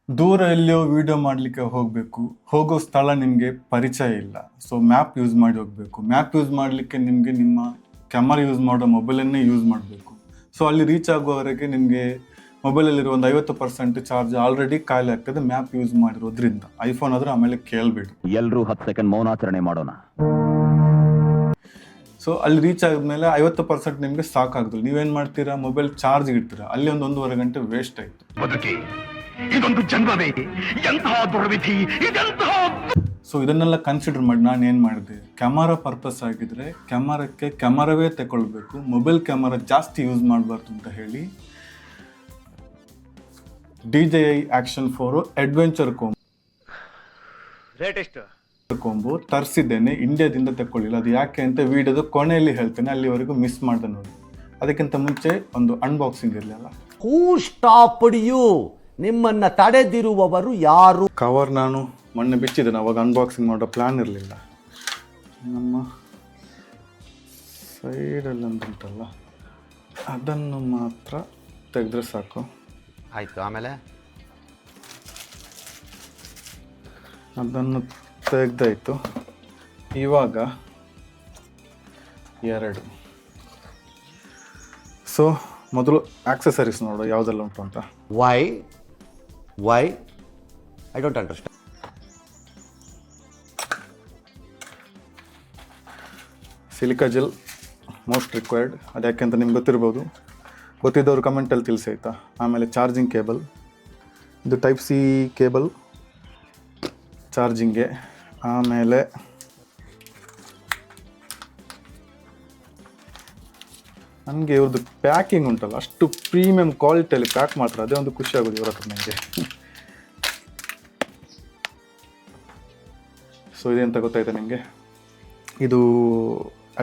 ದೂರ ಎಲ್ಲಿಯೋ ವಿಡಿಯೋ ಮಾಡಲಿಕ್ಕೆ ಹೋಗಬೇಕು, ಹೋಗೋ ಸ್ಥಳ ನಿಮಗೆ ಪರಿಚಯ ಇಲ್ಲ. ಸೊ ಮ್ಯಾಪ್ ಯೂಸ್ ಮಾಡಿ ಹೋಗಬೇಕು. ಮ್ಯಾಪ್ ಯೂಸ್ ಮಾಡಲಿಕ್ಕೆ ನಿಮಗೆ ನಿಮ್ಮ ಕ್ಯಾಮರಾ ಯೂಸ್ ಮಾಡೋ ಮೊಬೈಲನ್ನೇ ಯೂಸ್ ಮಾಡಬೇಕು. ಸೊ ಅಲ್ಲಿ ರೀಚ್ ಆಗುವವರೆಗೆ ನಿಮಗೆ ಮೊಬೈಲಲ್ಲಿರೋ ಒಂದು 50% ಚಾರ್ಜ್ ಆಲ್ರೆಡಿ ಖಾಲಿ ಆಗ್ತದೆ ಮ್ಯಾಪ್ ಯೂಸ್ ಮಾಡಿರೋದ್ರಿಂದ. ಐಫೋನ್ ಆದ್ರೆ ಆಮೇಲೆ ಕೇಳಬೇಡಿ. ಎಲ್ಲರೂ 10 ಸೆಕೆಂಡ್ ಮೌನಾಚರಣೆ ಮಾಡೋಣ. ಸೊ ಅಲ್ಲಿ ರೀಚ್ ಆದ್ಮೇಲೆ 50% ನಿಮಗೆ ಸಾಕಾಗ್ತದೆ. ನೀವೇನು ಮಾಡ್ತೀರಾ, ಮೊಬೈಲ್ ಚಾರ್ಜ್ ಇಡ್ತೀರಾ, ಅಲ್ಲಿ ಒಂದೂವರೆ ಗಂಟೆ ವೇಸ್ಟ್ ಆಯಿತು. ಬದುಕಿ ಇದೊಂದು ಜನ್ಮವೇ, ಎಂತಹ ದುರ್ವಿಧಿ ಇದೆಂತಹ. ಸೊ ಇದನ್ನೆಲ್ಲ ಕನ್ಸಿಡರ್ ಮಾಡಿ ನಾನು ಏನು ಮಾಡಿದೆ, ಕ್ಯಾಮರಾ ಪರ್ಪಸ್ ಆಗಿದ್ರೆ ಕ್ಯಾಮರಕ್ಕೆ ಕ್ಯಾಮರಾವೇ ತಗೊಳ್ಬೇಕು, ಮೊಬೈಲ್ ಕ್ಯಾಮರಾ ಜಾಸ್ತಿ ಯೂಸ್ ಮಾಡಬಾರ್ದು ಅಂತ ಹೇಳಿ DJI ಆಕ್ಷನ್ 4 ಅಡ್ವೆಂಚರ್ ಕೊಂಬು ತರಿಸಿದ್ದೇನೆ. ಇಂಡಿಯಾದಿಂದ ತಗೊಳ್ಳಿಲ್ಲ. ಅದು ಯಾಕೆ ಅಂತ ವಿಡಿಯೋದ ಕೊನೆಯಲ್ಲಿ ಹೇಳ್ತೇನೆ, ಅಲ್ಲಿವರೆಗೂ ಮಿಸ್ ಮಾಡ್ದೆ ನೋಡಿ. ಅದಕ್ಕಿಂತ ಮುಂಚೆ ಒಂದು ಅನ್ಬಾಕ್ಸಿಂಗ್ ಇರಲಿಲ್ಲ. ಹೂ ಸ್ಟಾಪ್ಡ್ ಯು? ನಿಮ್ಮನ್ನ ತಡೆದಿರುವವರು ಯಾರು? ಕವರ್ ನಾನು ಮೊನ್ನೆ ಬಿಚ್ಚಿದ್ದೇನೆ, ಅವಾಗ ಅನ್ಬಾಕ್ಸಿಂಗ್ ಮಾಡೋ ಪ್ಲ್ಯಾನ್ ಇರಲಿಲ್ಲ. ನಮ್ಮ ಸೈಡಲ್ಲಿ ಉಂಟಲ್ಲ ಅದನ್ನು ಮಾತ್ರ ತೆಗೆದ್ರೆ ಸಾಕು. ಆಯ್ತು, ಆಮೇಲೆ ಅದನ್ನು ತೆಗೆದಾಯಿತು. ಇವಾಗ ಎರಡು. ಸೊ ಮೊದಲು ಆಕ್ಸೆಸರೀಸ್ ನೋಡು ಯಾವುದೆಲ್ಲ ಉಂಟು ಅಂತ. Why I don't understand. Silica gel most required. ಅದು ಯಾಕೆ ಅಂತ ನಿಮ್ಗೆ ಗೊತ್ತಿರ್ಬೋದು, ಗೊತ್ತಿದ್ದವರು ಕಮೆಂಟಲ್ಲಿ ತಿಳಿಸಿ ಆಯಿತಾ. ಆಮೇಲೆ ಚಾರ್ಜಿಂಗ್ ಕೇಬಲ್, ಇದು ಟೈಪ್ ಸಿ ಕೇಬಲ್ ಚಾರ್ಜಿಂಗ್ಗೆ. ಆಮೇಲೆ ನನಗೆ ಇವ್ರದ್ದು ಪ್ಯಾಕಿಂಗ್ ಉಂಟಲ್ಲ, ಅಷ್ಟು ಪ್ರೀಮಿಯಂ ಕ್ವಾಲಿಟಿಯಲ್ಲಿ ಪ್ಯಾಕ್ ಮಾಡ್ತಾರೆ, ಅದೇ ಒಂದು ಖುಷಿ ಆಗೋದು ಇವ್ರ ಹತ್ರ ನನಗೆ. ಸೊ ಇದೇಂತ ಗೊತ್ತಾಯ್ತಾ ನಿಮಗೆ, ಇದು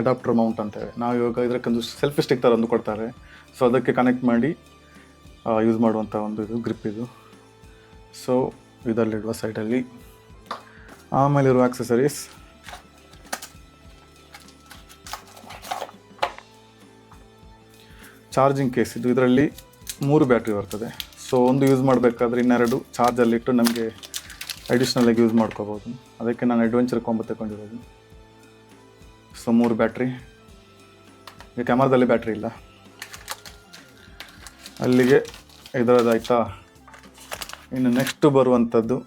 ಅಡಾಪ್ಟರ್ ಮೌಂಟ್ ಅಂತೇವೆ ನಾವು. ಇವಾಗ ಇದಕ್ಕೊಂದು ಸೆಲ್ಫಿ ಸ್ಟಿಕ್ ಥರ ಒಂದು ಕೊಡ್ತಾರೆ. ಸೊ ಅದಕ್ಕೆ ಕನೆಕ್ಟ್ ಮಾಡಿ ಯೂಸ್ ಮಾಡುವಂಥ ಒಂದು ಇದು ಗ್ರಿಪ್ ಇದು. ಸೊ ಇದರಲ್ಲಿಡುವ ಸೈಡಲ್ಲಿ. ಆಮೇಲೆ ಇರುವ ಆಕ್ಸೆಸರೀಸ್, ಚಾರ್ಜಿಂಗ್ ಕೇಸ್. ಇದು ಇದರಲ್ಲಿ 3 ಬ್ಯಾಟ್ರಿ ಬರ್ತದೆ. ಸೊ ಒಂದು ಯೂಸ್ ಮಾಡಬೇಕಾದ್ರೆ ಇನ್ನೆರಡು ಚಾರ್ಜಲ್ಲಿಟ್ಟು ನಮಗೆ ಅಡಿಷ್ನಲಾಗಿ ಯೂಸ್ ಮಾಡ್ಕೋಬೋದು. ಅದಕ್ಕೆ ನಾನು ಅಡ್ವೆಂಚರ್ ಕೊಂಬ ತಗೊಂಡಿರೋದು. So 3 battery. ಈಗ ಕ್ಯಾಮರಾದಲ್ಲಿ ಬ್ಯಾಟ್ರಿ ಇಲ್ಲ. ಅಲ್ಲಿಗೆ ಇದರದಾಯ್ತಾ. ಇನ್ನು ನೆಕ್ಸ್ಟ್ ಬರುವಂಥದ್ದು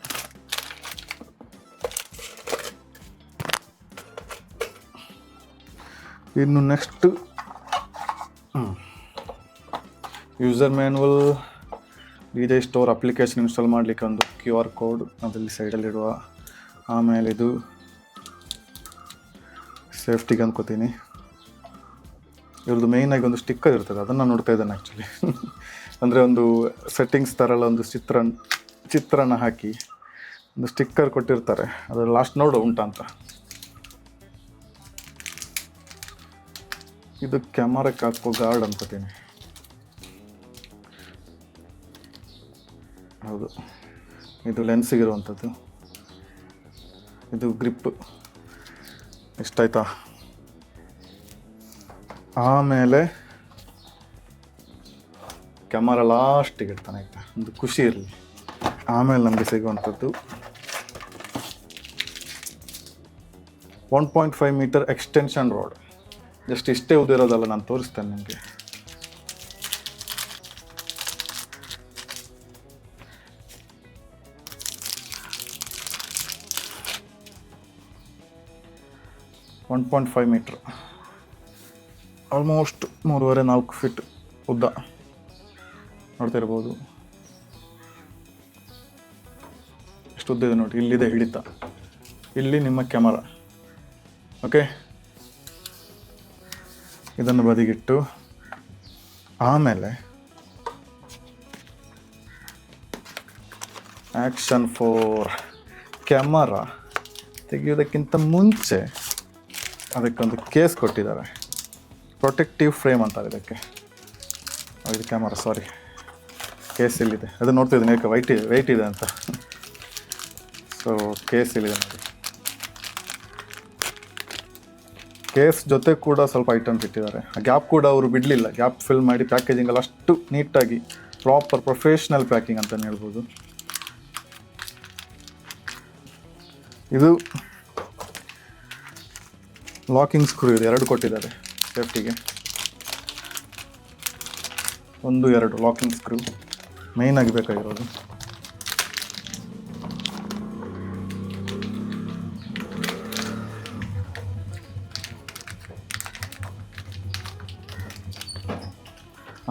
user manual, DJI store application install ಮಾಡಲಿಕ್ಕೆ ಒಂದು QR ಕೋಡ್ ಅದರಲ್ಲಿ ಸೈಡಲ್ಲಿಡುವ. ಆಮೇಲೆ ಇದು ಸೇಫ್ಟಿಗೆ ಅಂದ್ಕೋತೀನಿ. ಇವ್ರದ್ದು ಮೇಯ್ನಾಗಿ ಒಂದು ಸ್ಟಿಕ್ಕರ್ ಇರ್ತದೆ, ಅದನ್ನು ನೋಡ್ತಾ ಇದ್ದಾನೆ ಆ್ಯಕ್ಚುಲಿ. ಅಂದರೆ ಒಂದು ಸೆಟ್ಟಿಂಗ್ಸ್ ಥರ ಒಂದು ಚಿತ್ರನ ಹಾಕಿ ಒಂದು ಸ್ಟಿಕ್ಕರ್ ಕೊಟ್ಟಿರ್ತಾರೆ, ಅದು ಲಾಸ್ಟ್ ನೋಡು ಉಂಟಾ ಅಂತ. ಇದು ಕ್ಯಾಮರಕ್ಕೆ ಹಾಕೋ ಗಾರ್ಡ್ ಅಂದ್ಕೋತೀನಿ. ಹೌದು, ಇದು ಲೆನ್ಸಿಗಿರುವಂಥದ್ದು. ಇದು ಗ್ರಿಪ್. ಇಷ್ಟಾಯ್ತಾ. ಆಮೇಲೆ ಕ್ಯಾಮರಾ ಲಾಸ್ಟಿಗೆ ಇಡ್ತಾನೆ ಆಯಿತಾ, ಒಂದು ಖುಷಿ ಇರಲಿ. ಆಮೇಲೆ ನಮಗೆ ಸಿಗುವಂಥದ್ದು 1.5 ಮೀಟರ್ ಎಕ್ಸ್ಟೆನ್ಷನ್ ರೋಡ್. ಜಸ್ಟ್ ಇಷ್ಟೇ ಉದಿರೋದಲ್ಲ, ನಾನು ತೋರಿಸ್ತೇನೆ ನಿಮಗೆ. .5 ಮೀಟ್ರ್, ಆಲ್ಮೋಸ್ಟ್ 3.5-4 ಫೀಟ್ ಉದ್ದ. ನೋಡ್ತಿರ್ಬೋದು ಎಷ್ಟು ಉದ್ದ ಇದೆ ನೋಡಿ. ಇಲ್ಲಿದೆ ಹಿಡಿತ, ಇಲ್ಲಿ ನಿಮ್ಮ ಕ್ಯಾಮರಾ. ಓಕೆ, ಇದನ್ನು ಬದಿಗಿಟ್ಟು ಆಮೇಲೆ ಆಕ್ಷನ್ 4 ಕ್ಯಾಮರಾ ತೆಗೆಯೋದಕ್ಕಿಂತ ಮುಂಚೆ ಅದಕ್ಕೊಂದು ಕೇಸ್ ಕೊಟ್ಟಿದ್ದಾರೆ, ಪ್ರೊಟೆಕ್ಟಿವ್ ಫ್ರೇಮ್ ಅಂತಾರೆ ಇದಕ್ಕೆ. ಇದು ಕ್ಯಾಮರಾ, ಸಾರಿ, ಕೇಸ್ ಇಲ್ಲಿದೆ. ಅದು ನೋಡ್ತಿದ್ದೀನಿ ಯಾಕೆ ವೆಯ್ಟ್ ಇದೆ ಅಂತ. ಸೊ ಕೇಸ್ ಇಲ್ಲಿದೆ ನೋಡಿ. ಕೇಸ್ ಜೊತೆ ಕೂಡ ಸ್ವಲ್ಪ ಐಟಮ್ಸ್ ಇಟ್ಟಿದ್ದಾರೆ. ಆ ಗ್ಯಾಪ್ ಕೂಡ ಅವರು ಬಿಡಲಿಲ್ಲ, ಗ್ಯಾಪ್ ಫಿಲ್ ಮಾಡಿ ಪ್ಯಾಕೇಜಿಂಗ್ ಎಲ್ಲ ಅಷ್ಟು ನೀಟಾಗಿ ಪ್ರಾಪರ್ ಪ್ರೊಫೆಷ್ನಲ್ ಪ್ಯಾಕಿಂಗ್ ಅಂತಲೇ ಹೇಳ್ಬೋದು. ಇದು ಲಾಕಿಂಗ್ ಸ್ಕ್ರೂ ಇದೆ, 2 ಕೊಟ್ಟಿದ್ದಾರೆ ಸೇಫ್ಟಿಗೆ. 1, 2 ಲಾಕಿಂಗ್ ಸ್ಕ್ರೂ ಮೇಯ್ನಾಗಿ ಬೇಕಾಗಿರೋದು.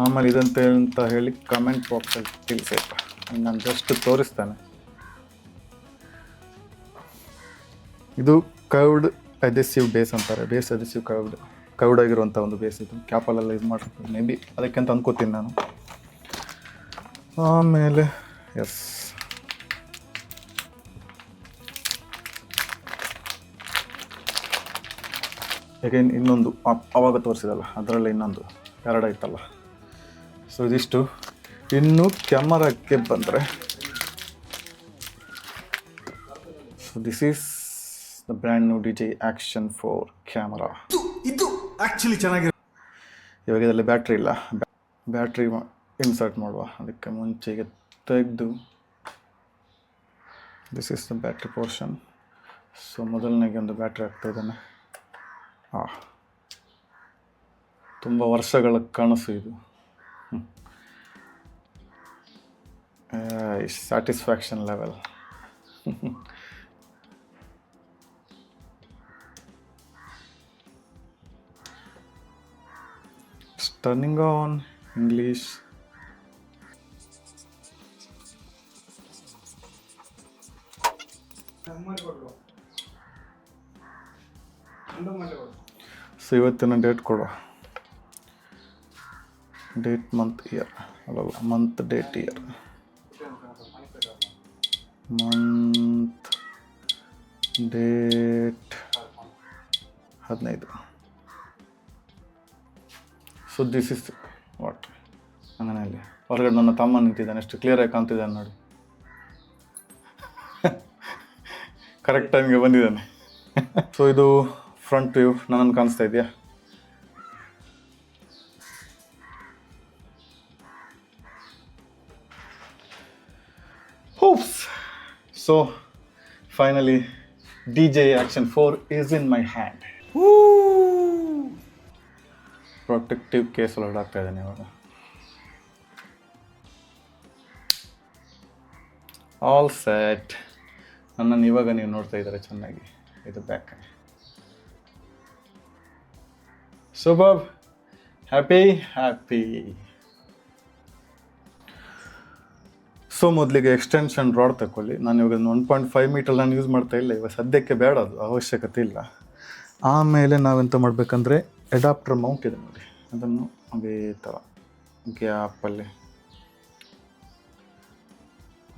ಆಮೇಲೆ ಇದಂತೆ ಅಂತ ಹೇಳಿ ಕಮೆಂಟ್ ಬಾಕ್ಸಲ್ಲಿ ತಿಳಿಸಪ್ಪ, ನಾನು ಜಸ್ಟ್ ತೋರಿಸ್ತಾನೆ. ಇದು ಕರ್ವ್ಡ್ ಅಡೆಸಿವ್ ಬೇಸ್ ಅಂತಾರೆ, ಬೇಸ್ ಅಡೆಸಿವ್ ಕರ್ವ್ಡ್ ಆಗಿರುವಂಥ ಒಂದು ಬೇಸ್. ಇದು ಕ್ಯಾಪಲ್ಲೆಲ್ಲ ಯೂಸ್ ಮಾಡ್ತಾರೆ ಮೇ ಬಿ, ಅದಕ್ಕೆ ಅಂತ ಅನ್ಕೋತೀನಿ ನಾನು. ಆಮೇಲೆ ಎಸ್, ಅಗೇನ್ ಇನ್ನೊಂದು ಆವಾಗ ತೋರಿಸಿದಲ್ಲ ಅದರಲ್ಲಿ ಇನ್ನೊಂದು 2 ಐತಲ್ಲ. ಸೊ ಇದಿಷ್ಟು. ಇನ್ನು ಕ್ಯಾಮರಾಕ್ಕೆ ಬಂದರೆ, so this is the brand new DJI Action 4 camera. ಇದು ಆ್ಯಕ್ಚುಲಿ ಚೆನ್ನಾಗಿದೆ. ಇವಾಗ ಇದರಲ್ಲಿ ಬ್ಯಾಟ್ರಿ ಇಲ್ಲ, ಬ್ಯಾಟ್ರಿ ಇನ್ಸರ್ಟ್ ಮಾಡುವ. ಅದಕ್ಕೆ ಮುಂಚೆಗೆ ತೆಗೆದು, this is the battery portion. So ಮೊದಲನೇಗೆ ಒಂದು ಬ್ಯಾಟ್ರಿ ಆಗ್ತಾ ಇದ್ದಾನೆ. ತುಂಬ ವರ್ಷಗಳ ಕನಸು ಇದು. Satisfaction level. Turning on English. So ಇವತ್ತಿನ ಡೇಟ್ ಕೊಡುವ. ಡೇಟ್ ಮಂತ್ ಇಯರ್ ಅಲ್ಲಲ್ಲ, month date year. Month date 15. So this is what. അങ്ങനെ ಅಲ್ಲಿ ಹೊರಗಡೆ ನನ್ನ ತಮ್ಮ ನಿಂತಿದ್ದಾನೆ, ಎಷ್ಟು ಕ್ಲಿಯರಾಗಿ ಕಾಣ್ತಿದ್ದಾನೆ ನೋಡಿ. ಕರೆಕ್ಟ್ ಟೈಮ್ಗೆ ಬಂದಿದ್ದಾನೆ. ಸೊ ಇದು ಫ್ರಂಟ್ ವ್ಯೂ, ನನ್ನನ್ನು ಕಾಣಿಸ್ತಾ ಇದೆಯಾ? Oops. So finally DJI Action 4 is in my hand. Protective case ಒಳಗಡೆ ಆಗ್ತಾ ಇದ್ದಾನೆ ಇವಾಗ. All set. ನನ್ನನ್ನು ಇವಾಗ ನೀವು ನೋಡ್ತಾ ಇದ್ದಾರೆ ಚೆನ್ನಾಗಿ. ಇದು ಬ್ಯಾಕ್. ಸೂಪರ್. ಹ್ಯಾಪಿ. ಸೊ ಮೊದಲಿಗೆ ಎಕ್ಸ್ಟೆನ್ಷನ್ ರಾಡ್ ತಗೊಳ್ಳಿ. ನಾನು ಇವಾಗ 1.5 ಮೀಟರ್ ನಾನು ಯೂಸ್ ಮಾಡ್ತಾ ಇಲ್ಲ ಇವಾಗ ಸದ್ಯಕ್ಕೆ, ಬೇಡ, ಅದು ಅವಶ್ಯಕತೆ ಇಲ್ಲ. ಆಮೇಲೆ ನಾವೆಂತ ಮಾಡಬೇಕಂದ್ರೆ, ಅಡಾಪ್ಟರ್ ಮೌಂಟ್ ಇದೆ ನೋಡಿ, ಅದನ್ನು ಅದೇ ಥರ ಗ್ಯಾಪಲ್ಲಿ.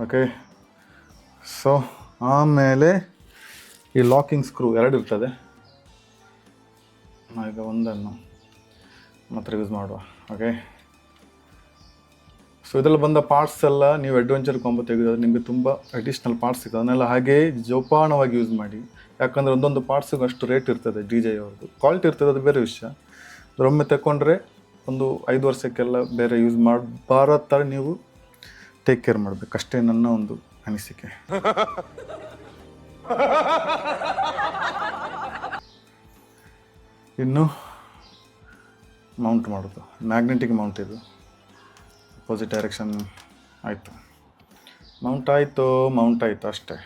ಓಕೆ. ಸೊ ಆಮೇಲೆ ಈ ಲಾಕಿಂಗ್ ಸ್ಕ್ರೂ 2 ಇರ್ತದೆ. ಈಗ ಒಂದನ್ನು ಮಾತ್ರ ಯೂಸ್ ಮಾಡುವ. ಓಕೆ. ಸೊ ಇದರಲ್ಲಿ ಬಂದ ಪಾರ್ಟ್ಸ್ ಎಲ್ಲ ನೀವು ಅಡ್ವೆಂಚರ್ ಕಾಂಬೋ ತೆಗೆದ್ರೆ ನಿಮಗೆ ತುಂಬ ಅಡಿಷ್ನಲ್ ಪಾರ್ಟ್ಸ್ ಸಿಗ್ತದೆ. ಅದನ್ನೆಲ್ಲ ಹಾಗೇ ಜೋಪಾನವಾಗಿ ಯೂಸ್ ಮಾಡಿ, ಯಾಕಂದರೆ ಒಂದೊಂದು ಪಾರ್ಟ್ಸಿಗೂ ಅಷ್ಟು ರೇಟ್ ಇರ್ತದೆ. DJI ಅವ್ರದ್ದು ಕ್ವಾಲಿಟಿ ಇರ್ತದೆ, ಅದು ಬೇರೆ ವಿಷಯ. ಅದರೊಮ್ಮೆ ತಗೊಂಡ್ರೆ ಒಂದು 5 ವರ್ಷಕ್ಕೆಲ್ಲ ಬೇರೆ ಯೂಸ್ ಮಾಡಬಾರೋ ಥರ ನೀವು ಟೇಕ್ ಕೇರ್ ಮಾಡಬೇಕು ಅಷ್ಟೇ, ನನ್ನ ಒಂದು ಅನಿಸಿಕೆ. ಇನ್ನು ಮೌಂಟ್ ಮಾಡೋದು, ಮ್ಯಾಗ್ನೆಟಿಕ್ ಮೌಂಟ್ ಇದು. ಅಪೋಸಿಟ್ ಡೈರೆಕ್ಷನ್ ಆಯಿತು, ಮೌಂಟ್ ಆಯಿತು ಅಷ್ಟೇ.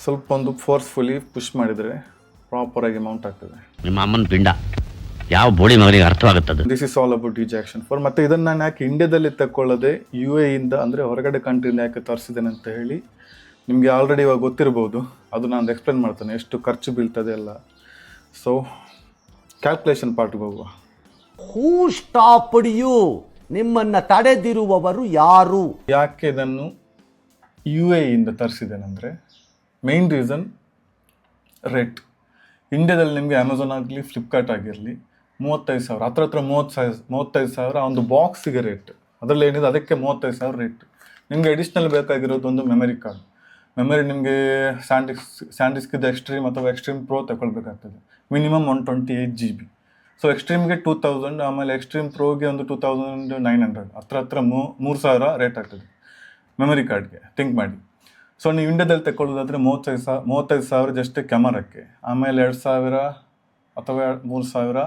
ಸ್ವಲ್ಪ ಒಂದು ಫೋರ್ಸ್ಫುಲಿ ಪುಷ್ ಮಾಡಿದರೆ ಪ್ರಾಪರಾಗಿ ಮೌಂಟ್ ಆಗ್ತದೆ. ನಿಮ್ಮ ಅಮ್ಮನ ಪಿಂಡ ಯಾವ ಬೋಡಿ ಮಗನಿಗೆ ಅರ್ಥವಾಗುತ್ತದೆ. This is all about DJI Action 4. ಮತ್ತು ಇದನ್ನು ನಾನು ಯಾಕೆ ಇಂಡಿಯಾದಲ್ಲಿ ತಗೊಳ್ಳದೆ UAE ಇಂದ ಅಂದರೆ ಹೊರಗಡೆ ಕಂಟ್ರಿಯಿಂದ ಯಾಕೆ ತರಿಸಿದ್ದೇನೆ ಅಂತ ಹೇಳಿ ನಿಮಗೆ ಆಲ್ರೆಡಿ ಇವಾಗ ಗೊತ್ತಿರ್ಬೋದು. ಅದು ನಾನು ಎಕ್ಸ್ಪ್ಲೇನ್ ಮಾಡ್ತೇನೆ, ಎಷ್ಟು ಖರ್ಚು ಬೀಳ್ತದೆ ಎಲ್ಲ. ಸೊ ಕ್ಯಾಲ್ಕುಲೇಷನ್ ಪಾರ್ಟ್ಗೆ ಹೋಗುವ. ಹೂ ಸ್ಟಾಪ್ಡ್ ಯು? ನಿಮ್ಮನ್ನು ತಡೆದಿರುವವರು ಯಾರು? ಯಾಕೆ ಇದನ್ನು UAE ಇಂದ ತರಿಸಿದ್ದೇನೆಂದರೆ, ಮೇನ್ ರೀಸನ್ ರೇಟ್. ಇಂಡಿಯಾದಲ್ಲಿ ನಿಮಗೆ ಅಮೆಝಾನ್ ಆಗಲಿ ಫ್ಲಿಪ್ಕಾರ್ಟ್ ಆಗಿರಲಿ 35,000 ಹತ್ರ 35,000 ಒಂದು ಬಾಕ್ಸಿಗೆ ರೇಟ್. ಅದರಲ್ಲಿ ಏನಿದೆ ಅದಕ್ಕೆ 35,000 ರೇಟ್. ನಿಮಗೆ ಅಡಿಷ್ನಲ್ ಬೇಕಾಗಿರೋದು ಒಂದು ಮೆಮರಿ ಕಾರ್ಡ್. ಮೆಮರಿ ನಿಮಗೆ ಸ್ಯಾಂಡಿಸ್ಕಿದ್ದು ಎಕ್ಸ್ಟ್ರೀಮ್ ಅಥವಾ ಎಕ್ಸ್ಟ್ರೀಮ್ ಪ್ರೋ ತಗೊಳ್ಬೇಕಾಗ್ತದೆ. Minimum 128 GB. ಸೊ ಎಕ್ಸ್ಟ್ರೀಮ್ಗೆ 2,000, ಆಮೇಲೆ ಎಕ್ಸ್ಟ್ರೀಮ್ ಪ್ರೋಗೆ ಒಂದು 2,900, ಹತ್ರ 3,000 ರೇಟ್ ಆಗ್ತದೆ ಮೆಮರಿ ಕಾರ್ಡ್ಗೆ. ಥಿಂಕ್ ಮಾಡಿ. ಸೊ ನೀವು ಇಂಡಿಯಾದಲ್ಲಿ ತಗೊಳ್ಳೋದಾದರೆ 35,000 ಜಸ್ಟ್ ಕ್ಯಾಮರಕ್ಕೆ, ಆಮೇಲೆ 2,000 ಅಥವಾ 3,000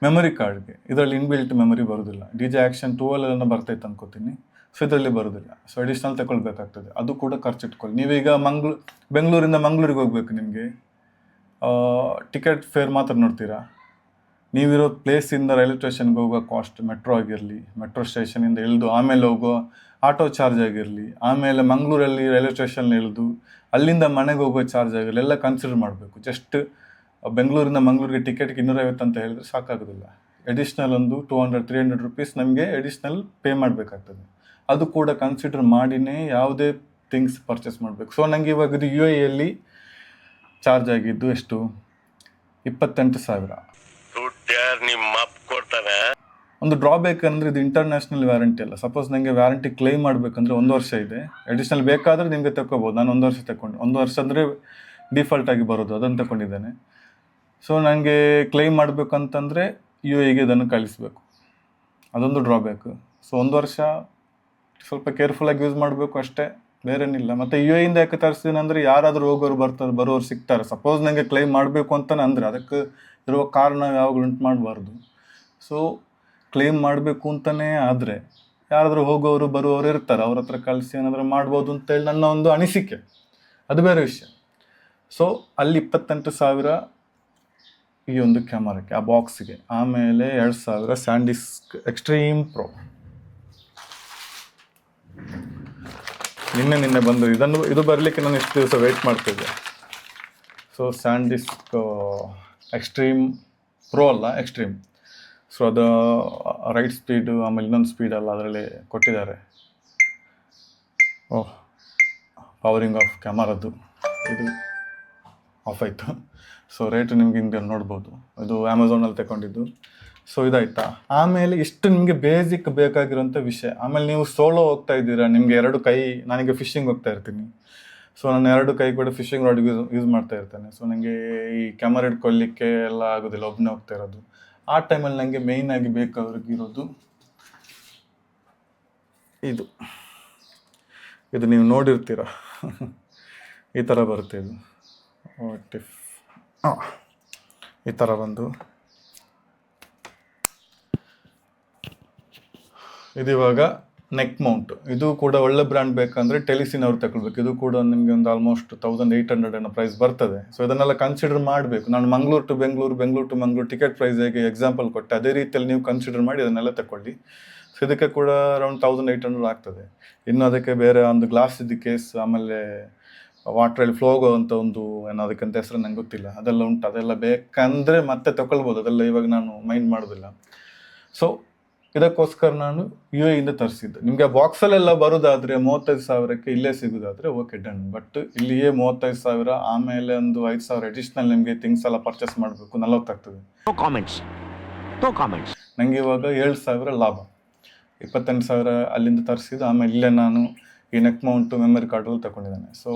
ಮೆಮೊರಿ ಕಾರ್ಡ್ಗೆ. ಇದರಲ್ಲಿ ಇನ್ಬಿಲ್ಟ್ ಮೆಮೊರಿ ಬರೋದಿಲ್ಲ. DJ Action 12 ಬರ್ತೈತೆ ಅನ್ಕೋತೀನಿ. ಸೊ ಇದರಲ್ಲಿ ಬರೋದಿಲ್ಲ. ಸೊ ಅಡಿಷ್ನಲ್ ತಗೊಳ್ಬೇಕಾಗ್ತದೆ. ಅದು ಕೂಡ ಖರ್ಚಿಟ್ಕೊಳ್ಳಿ. ನೀವೀಗ ಬೆಂಗಳೂರಿಂದ ಮಂಗಳೂರಿಗೆ ಹೋಗ್ಬೇಕು, ನಿಮಗೆ ಟಿಕೆಟ್ ಫೇರ್ ಮಾತ್ರ ನೋಡ್ತೀರಾ. ನೀವಿರೋ ಪ್ಲೇಸಿಂದ ರೈಲ್ವೆ ಸ್ಟೇಷನ್ಗೆ ಹೋಗೋ ಕಾಸ್ಟ್, ಮೆಟ್ರೋ ಆಗಿರಲಿ, ಮೆಟ್ರೋ ಸ್ಟೇಷನಿಂದ ಇಳಿದು ಆಮೇಲೆ ಹೋಗೋ ಆಟೋ ಚಾರ್ಜ್ ಆಗಿರಲಿ, ಆಮೇಲೆ ಮಂಗಳೂರಲ್ಲಿ ರೈಲ್ವೆ ಸ್ಟೇಷನ್ ಇಳಿದು ಅಲ್ಲಿಂದ ಮನೆಗೆ ಹೋಗೋ ಚಾರ್ಜ್ ಆಗಿರಲಿ, ಎಲ್ಲ ಕನ್ಸಿಡರ್ ಮಾಡಬೇಕು. ಜಸ್ಟ್ ಬೆಂಗಳೂರಿಂದ ಮಂಗಳೂರಿಗೆ ಟಿಕೆಟ್ಗೆ 250 ಅಂತ ಹೇಳಿದ್ರೆ ಸಾಕಾಗೋದಿಲ್ಲ. ಎಡಿಷ್ನಲ್ ಒಂದು 200-300 ರುಪೀಸ್ ನಮಗೆ ಎಡಿಷ್ನಲ್ ಪೇ ಮಾಡಬೇಕಾಗ್ತದೆ. ಅದು ಕೂಡ ಕನ್ಸಿಡರ್ ಮಾಡಿನೇ ಯಾವುದೇ ಥಿಂಗ್ಸ್ ಪರ್ಚೇಸ್ ಮಾಡಬೇಕು. ಸೊ ನನಗೆ ಇವಾಗ ಇದು UAE ಚಾರ್ಜ್ ಆಗಿದ್ದು ಎಷ್ಟು, 28,000. ಒಂದು ಡ್ರಾಬ್ಯಾಕ್ ಅಂದರೆ ಇದು ಇಂಟರ್ನ್ಯಾಷನಲ್ ವ್ಯಾರಂಟಿ ಅಲ್ಲ. ಸಪೋಸ್ ನನಗೆ ವ್ಯಾರಂಟಿ ಕ್ಲೈಮ್ ಮಾಡಬೇಕಂದ್ರೆ 1 ವರ್ಷ ಇದೆ. ಅಡಿಷ್ನಲ್ ಬೇಕಾದರೆ ನಿಮಗೆ ತಗೋಬೋದು. ನಾನು 1 ವರ್ಷ ತಗೊಂಡು, 1 ವರ್ಷ ಅಂದರೆ ಡಿಫಾಲ್ಟ್ ಆಗಿ ಬರೋದು, ಅದನ್ನು ತಗೊಂಡಿದ್ದೇನೆ. ಸೊ ನನಗೆ ಕ್ಲೈಮ್ ಮಾಡಬೇಕಂತಂದರೆ UAE ಇದನ್ನು ಕಳಿಸ್ಬೇಕು, ಅದೊಂದು ಡ್ರಾಬ್ಯಾಕು. ಸೊ 1 ವರ್ಷ ಸ್ವಲ್ಪ ಕೇರ್ಫುಲ್ಲಾಗಿ ಯೂಸ್ ಮಾಡಬೇಕು ಅಷ್ಟೇ, ಬೇರೇನಿಲ್ಲ. ಮತ್ತು UAE ಯಾಕೆ ತರಿಸ್ತೀನಿ ಅಂದರೆ ಯಾರಾದರೂ ಹೋಗೋರು ಬರೋರು ಸಿಗ್ತಾರೆ. ಸಪೋಸ್ ನನಗೆ ಕ್ಲೈಮ್ ಮಾಡಬೇಕು ಅಂತಾನೆ ಅಂದರೆ ಅದಕ್ಕೆ ಇರುವ ಕಾರಣ ಯಾವಾಗಲೂ ಉಂಟು ಮಾಡಬಾರ್ದು. ಸೊ ಕ್ಲೈಮ್ ಮಾಡಬೇಕು ಅಂತಲೇ ಆದರೆ ಯಾರಾದರೂ ಹೋಗೋರು ಬರುವವರು ಇರ್ತಾರೆ, ಅವ್ರ ಹತ್ರ ಕಳಿಸಿ ಏನಾದರೂ ಮಾಡ್ಬೋದು ಅಂತೇಳಿ ನನ್ನ ಒಂದು ಅನಿಸಿಕೆ, ಅದು ಬೇರೆ ವಿಷಯ. ಸೊ ಅಲ್ಲಿ 28,000 ಈ ಒಂದು ಕ್ಯಾಮರಕ್ಕೆ, ಆ ಬಾಕ್ಸಿಗೆ. ಆಮೇಲೆ 2,000 ಸ್ಯಾಂಡಿಸ್ಕ್ ಎಕ್ಸ್ಟ್ರೀಮ್ ಪ್ರೋ. ನಿನ್ನೆ ಬಂದು ಇದು ಬರಲಿಕ್ಕೆ ನಾನು ಇಷ್ಟು ದಿವಸ ವೆಯ್ಟ್ ಮಾಡ್ತಿದ್ದೆ. ಸೊ ಸ್ಯಾಂಡಿಸ್ಕ್ ಎಕ್ಸ್ಟ್ರೀಮ್ ಪ್ರೋ ಅಲ್ಲ, ಎಕ್ಸ್ಟ್ರೀಮ್. ಸೊ ಅದು ರೈಟ್ ಸ್ಪೀಡು ಆಮೇಲೆ ಇನ್ನೊಂದು ಸ್ಪೀಡಲ್ಲ ಅದರಲ್ಲಿ ಕೊಟ್ಟಿದ್ದಾರೆ. ಓಹ್, ಪವರಿಂಗ್ ಆಫ್ ಕ್ಯಾಮರದ್ದು ಇದು ಆಫ್ ಆಯಿತು. ಸೊ ರೇಟು ನಿಮ್ಗೆ ಹಿಂಗೆ ನೋಡ್ಬೋದು. ಇದು ಅಮೆಝಾನಲ್ಲಿ ತಗೊಂಡಿದ್ದು. ಸೊ ಇದಾಯ್ತಾ. ಆಮೇಲೆ ಇಷ್ಟು ನಿಮಗೆ ಬೇಸಿಕ್ ಬೇಕಾಗಿರೋಂಥ ವಿಷಯ. ಆಮೇಲೆ ನೀವು ಸೋಲೋ ಹೋಗ್ತಾ ಇದ್ದೀರಾ, ನಿಮಗೆ 2 ಕೈ, ನನಗೆ ಫಿಶಿಂಗ್ ಹೋಗ್ತಾ ಇರ್ತೀನಿ. ಸೊ ನಾನು 2 ಕೈ ಕೂಡ ಫಿಶಿಂಗ್ ರಾಡ್ ಯೂಸ್ ಮಾಡ್ತಾ ಇರ್ತೇನೆ. ಸೊ ನನಗೆ ಈ ಕ್ಯಾಮರಾ ಹಿಡ್ಕೊಳ್ಳಿಕ್ಕೆ ಎಲ್ಲ ಆಗೋದಿಲ್ಲ, ಒಬ್ಬನೇ ಹೋಗ್ತಾ ಇರೋದು. ಆ ಟೈಮಲ್ಲಿ ನನಗೆ ಮೇಯ್ನಾಗಿ ಬೇಕಾಗಿರೋದು ಇದು ನೀವು ನೋಡಿರ್ತೀರ, ಈ ಥರ ಬರುತ್ತೆ ಇದು. ಈ ಥರ ಬಂದು ಇದು ಇವಾಗ ನೆಕ್ ಮೌಂಟ್. ಇದು ಕೂಡ ಒಳ್ಳೆ ಬ್ರ್ಯಾಂಡ್ ಬೇಕಂದರೆ ಟೆಲಿಸಿನ್ ಅವ್ರು ತಗೊಳ್ಬೇಕು. ಇದು ಕೂಡ ನಿಮಗೆ ಒಂದು ಆಲ್ಮೋಸ್ಟ್ 1,800 ಏನೋ ಪ್ರೈಸ್ ಬರ್ತದೆ. ಸೊ ಇದನ್ನೆಲ್ಲ ಕನ್ಸಿಡರ್ ಮಾಡಬೇಕು. ನಾನು Mangaluru to Mangaluru ticket price ಹೇಗೆ ಎಕ್ಸಾಂಪಲ್ ಕೊಟ್ಟೆ, ಅದೇ ರೀತಿಯಲ್ಲಿ ನೀವು ಕನ್ಸಿಡರ್ ಮಾಡಿ ಅದನ್ನೆಲ್ಲ ತಗೊಳ್ಳಿ. ಸೊ ಇದಕ್ಕೆ ಕೂಡ ಅರೌಂಡ್ 1,800 ಆಗ್ತದೆ. ಇನ್ನು ಅದಕ್ಕೆ ಬೇರೆ ಒಂದು ಗ್ಲಾಸ್ ಇದು ಕೇಸ್, ಆಮೇಲೆ ವಾಟ್ರಲ್ಲಿ ಫ್ಲೋಗೋ ಅಂತ ಒಂದು ಏನೋ ಅದಕ್ಕಂತ ಹೆಸರು ನಂಗೆ ಗೊತ್ತಿಲ್ಲ, ಅದೆಲ್ಲ ಉಂಟು. ಅದೆಲ್ಲ ಬೇಕಂದರೆ ಮತ್ತೆ ತಗೊಳ್ಬೋದು, ಅದೆಲ್ಲ ಇವಾಗ ನಾನು ಮೈಂಡ್ ಮಾಡೋದಿಲ್ಲ. ಸೊ ಇದಕ್ಕೋಸ್ಕರ ನಾನು UAE ತರಿಸಿದ್ದು. ನಿಮಗೆ ಆ ಬಾಕ್ಸಲ್ಲೆಲ್ಲ ಬರೋದಾದರೆ 35,000ಕ್ಕೆ ಇಲ್ಲೇ ಸಿಗೋದಾದರೆ ಓಕೆ ಡನ್. ಬಟ್ ಇಲ್ಲಿಯೇ 35,000, ಆಮೇಲೆ ಒಂದು 5,000 ಅಡಿಷ್ನಲ್ ನಿಮಗೆ ಥಿಂಗ್ಸ್ ಎಲ್ಲ ಪರ್ಚೇಸ್ ಮಾಡಬೇಕು, 40 ಆಗ್ತದೆ. ನನಗೆ ಇವಾಗ 7,000 ಲಾಭ. 28,000 ಅಲ್ಲಿಂದ ತರಿಸಿದ್ದು. ಆಮೇಲೆ ಇಲ್ಲೇ ನಾನು ಈ ನೆಕ್ ಮೌಂಟು ಮೆಮೊರಿ ಕಾರ್ಡಲ್ಲಿ ತಗೊಂಡಿದ್ದೇನೆ. ಸೊ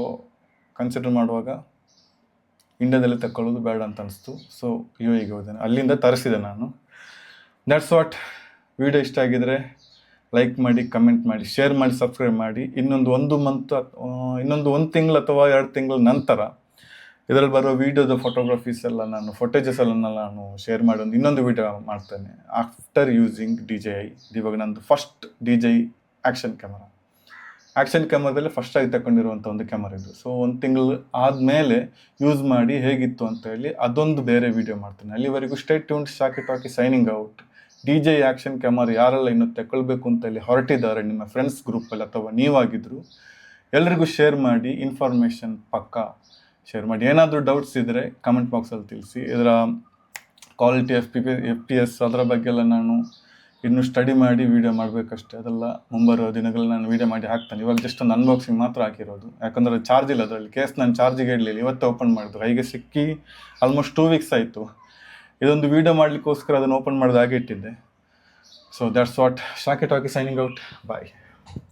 ಕನ್ಸಿಡರ್ ಮಾಡುವಾಗ ಇಂಡಿಯಾದಲ್ಲಿ ತಗೊಳ್ಳೋದು ಬೇಡ ಅಂತ ಅನಿಸ್ತು. ಸೊ UAEಗೆ ಹೋದೇನೆ, ಅಲ್ಲಿಂದ ತರಿಸಿದೆ ನಾನು. That's what. ವಿಡಿಯೋ ಇಷ್ಟ ಆಗಿದರೆ ಲೈಕ್ ಮಾಡಿ, ಕಮೆಂಟ್ ಮಾಡಿ, ಶೇರ್ ಮಾಡಿ, ಸಬ್ಸ್ಕ್ರೈಬ್ ಮಾಡಿ. ಇನ್ನೊಂದು 1 ತಿಂಗಳು ಅಥವಾ 2 ತಿಂಗಳ ನಂತರ ಇದರಲ್ಲಿ ಬರೋ ವೀಡಿಯೋದ ಫೋಟೇಜಸ್ ಎಲ್ಲ ನಾನು ಶೇರ್ ಮಾಡಿ ಇನ್ನೊಂದು ವಿಡಿಯೋ ಮಾಡ್ತೇನೆ. After using DJI. ಇವಾಗ ನಂದು ಫಸ್ಟ್ DJI ಆ್ಯಕ್ಷನ್ ಕ್ಯಾಮರಾದಲ್ಲಿ ಫಸ್ಟ್ ಆಗಿ ತಗೊಂಡಿರುವಂಥ ಒಂದು ಕ್ಯಾಮರಾ ಇದು. ಸೊ 1 ತಿಂಗಳು ಆದಮೇಲೆ ಯೂಸ್ ಮಾಡಿ ಹೇಗಿತ್ತು ಅಂತ ಹೇಳಿ ಅದೊಂದು ಬೇರೆ ವಿಡಿಯೋ ಮಾಡ್ತೇನೆ. ಅಲ್ಲಿವರೆಗೂ stay tuned. Shaky Talky signing out. DJI action camera ಯಾರೆಲ್ಲ ಇನ್ನೂ ತಗೊಳ್ಬೇಕು ಅಂತ ಹೇಳಿ ಹೊರಟಿದ್ದಾರೆ ನಿಮ್ಮ ಫ್ರೆಂಡ್ಸ್ ಗ್ರೂಪಲ್ಲಿ ಅಥವಾ ನೀವಾಗಿದ್ರು, ಎಲ್ರಿಗೂ ಶೇರ್ ಮಾಡಿ. ಇನ್ಫಾರ್ಮೇಷನ್ ಪಕ್ಕಾ ಶೇರ್ ಮಾಡಿ. ಏನಾದರೂ ಡೌಟ್ಸ್ ಇದ್ದರೆ ಕಮೆಂಟ್ ಬಾಕ್ಸಲ್ಲಿ ತಿಳಿಸಿ. ಇದರ ಕ್ವಾಲಿಟಿ FPS ಅದರ ಬಗ್ಗೆ ಎಲ್ಲ ನಾನು ಇನ್ನೂ ಸ್ಟಡಿ ಮಾಡಿ ವೀಡಿಯೋ ಮಾಡಬೇಕಷ್ಟೇ. ಅದೆಲ್ಲ ಮುಂಬರುವ ದಿನಗಳಲ್ಲಿ ನಾನು ವೀಡಿಯೋ ಮಾಡಿ ಹಾಕ್ತೇನೆ. ಇವಾಗ ಜಸ್ಟ್ ಒಂದು ಅನ್ಬಾಕ್ಸಿಂಗ್ ಮಾತ್ರ ಹಾಕಿರೋದು, ಯಾಕಂದರೆ ಚಾರ್ಜ್ ಇಲ್ಲ ಅದರಲ್ಲಿ. ಕೇಸ್ ನಾನು ಚಾರ್ಜಿಗೆ ಇಡಲಿಲ್ಲ, ಇವತ್ತು ಓಪನ್ ಮಾಡಿದ್ದು. ಕೈಗೆ ಸಿಕ್ಕಿ ಆಲ್ಮೋಸ್ಟ್ 2 ವೀಕ್ಸ್ ಆಯಿತು. ಇದೊಂದು ವೀಡಿಯೋ ಮಾಡಲಿಕ್ಕೋಸ್ಕರ ಅದನ್ನು ಓಪನ್ ಮಾಡೋದು ಹಾಗೆ ಇಟ್ಟಿದ್ದೆ. So that's what. Shaky Talky signing out. Bye.